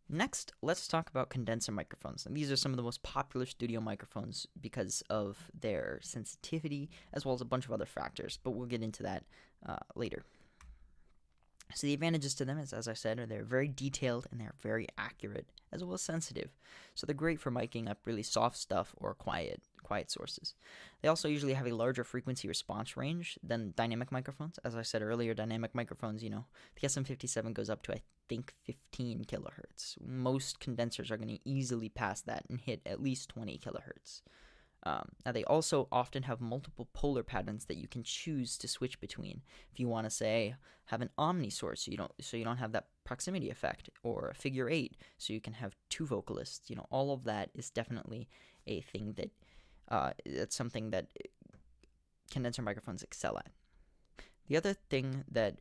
Next, let's talk about condenser microphones. And these are some of the most popular studio microphones because of their sensitivity as well as a bunch of other factors, but we'll get into that later. So the advantages to them is, as I said, are they're very detailed and they're very accurate as well as sensitive. So they're great for miking up really soft stuff or quiet sources. They also usually have a larger frequency response range than dynamic microphones. As I said earlier, dynamic microphones, the SM57 goes up to I think 15 kilohertz. Most condensers are going to easily pass that and hit at least 20 kilohertz. Now they also often have multiple polar patterns that you can choose to switch between. If you want to say have an omni source, so you don't have that proximity effect, or a figure eight, so you can have two vocalists. All of that is definitely a thing that that's something that condenser microphones excel at. The other thing that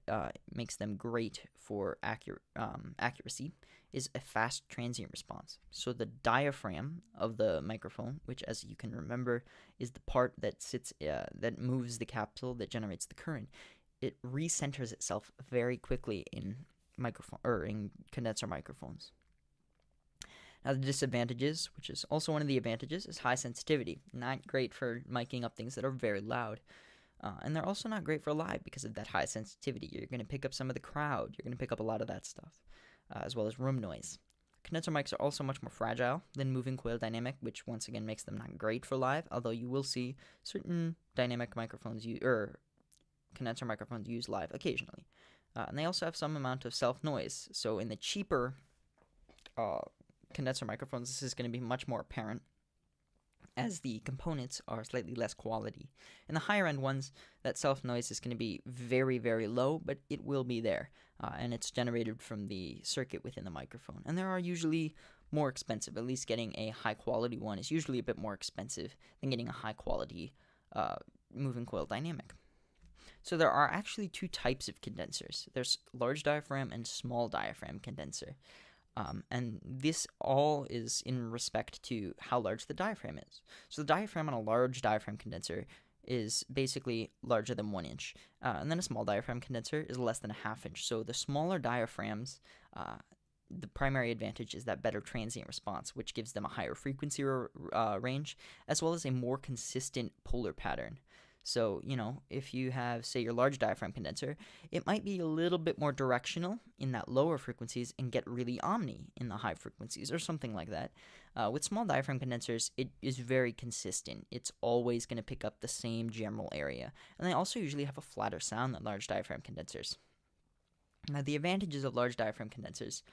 makes them great for accuracy is a fast transient response. So the diaphragm of the microphone, which, as you can remember, is the part that that moves the capsule that generates the current, it recenters itself very quickly in condenser microphones. Now the disadvantages, which is also one of the advantages, is high sensitivity. Not great for miking up things that are very loud. And they're also not great for live because of that high sensitivity. You're going to pick up some of the crowd. You're going to pick up a lot of that stuff, as well as room noise. Condenser mics are also much more fragile than moving coil dynamic, which once again makes them not great for live, although you will see certain dynamic microphones or condenser microphones used live occasionally. And they also have some amount of self-noise. So in the cheaper condenser microphones, this is going to be much more apparent, as the components are slightly less quality. In the higher end ones, that self-noise is going to be very, very low, but it will be there, and it's generated from the circuit within the microphone. And they are usually more expensive. At least getting a high-quality one is usually a bit more expensive than getting a high-quality moving coil dynamic. So there are actually two types of condensers. There's large diaphragm and small diaphragm condenser. And this all is in respect to how large the diaphragm is. So the diaphragm on a large diaphragm condenser is basically larger than 1 inch. And then a small diaphragm condenser is less than a half inch. So the smaller diaphragms, the primary advantage is that better transient response, which gives them a higher frequency range, as well as a more consistent polar pattern. So, if you have, say, your large diaphragm condenser, it might be a little bit more directional in that lower frequencies and get really omni in the high frequencies or something like that. With small diaphragm condensers, it is very consistent. It's always going to pick up the same general area. And they also usually have a flatter sound than large diaphragm condensers. Now, the advantages of large diaphragm condensers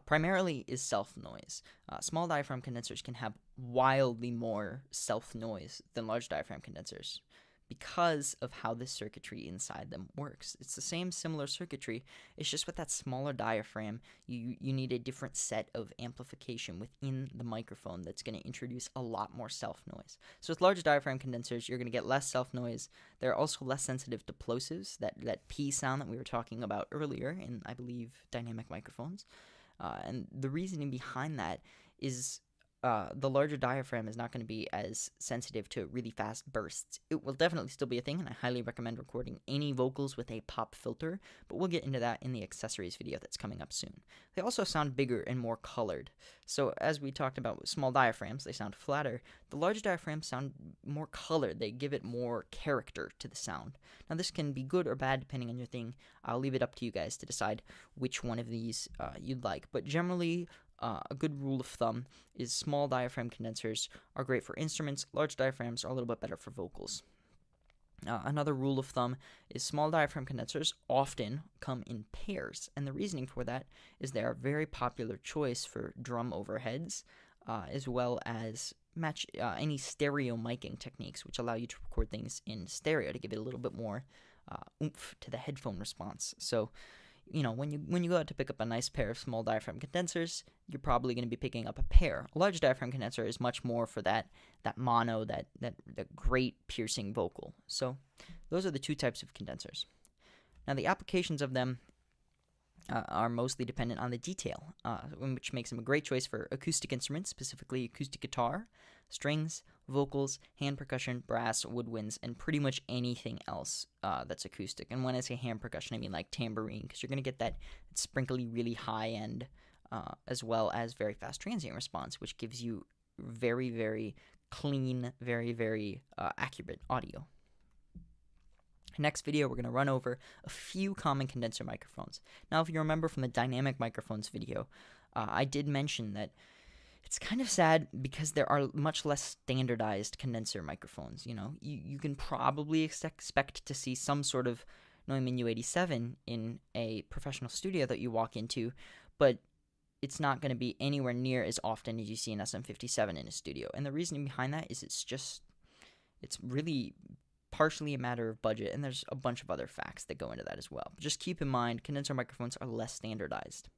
primarily is self-noise. Small diaphragm condensers can have wildly more self-noise than large diaphragm condensers, because of how the circuitry inside them works. It's the same similar circuitry, it's just with that smaller diaphragm, you need a different set of amplification within the microphone that's going to introduce a lot more self-noise. So with large diaphragm condensers, you're going to get less self-noise. They're also less sensitive to plosives, that P sound that we were talking about earlier in, I believe, dynamic microphones. And the reasoning behind that is the larger diaphragm is not going to be as sensitive to really fast bursts. It will definitely still be a thing, and I highly recommend recording any vocals with a pop filter, but we'll get into that in the accessories video that's coming up soon. They also sound bigger and more colored. So as we talked about with small diaphragms, they sound flatter. The large diaphragms sound more colored. They give it more character to the sound. Now this can be good or bad depending on your thing. I'll leave it up to you guys to decide which one of these you'd like, but generally, a good rule of thumb is small diaphragm condensers are great for instruments. Large diaphragms are a little bit better for vocals. Another rule of thumb is small diaphragm condensers often come in pairs, and the reasoning for that is they are a very popular choice for drum overheads, as well as match any stereo miking techniques, which allow you to record things in stereo to give it a little bit more oomph to the headphone response. So, when you go out to pick up a nice pair of small diaphragm condensers, you're probably going to be picking up a pair. A large diaphragm condenser is much more for that mono, that great piercing vocal. So those are the two types of condensers. Now the applications of them are mostly dependent on the detail, which makes them a great choice for acoustic instruments, specifically acoustic guitar, strings, vocals, hand percussion, brass, woodwinds, and pretty much anything else that's acoustic. And when I say hand percussion, I mean like tambourine, because you're going to get that sprinkly, really high-end as well as very fast transient response, which gives you very, very clean, very, very accurate audio. Next video, we're going to run over a few common condenser microphones. Now, if you remember from the dynamic microphones video, I did mention that it's kind of sad because there are much less standardized condenser microphones. You can probably expect to see some sort of Neumann U87 in a professional studio that you walk into, but it's not going to be anywhere near as often as you see an SM57 in a studio. And the reasoning behind that is it's really partially a matter of budget, and there's a bunch of other facts that go into that as well. But just keep in mind, condenser microphones are less standardized.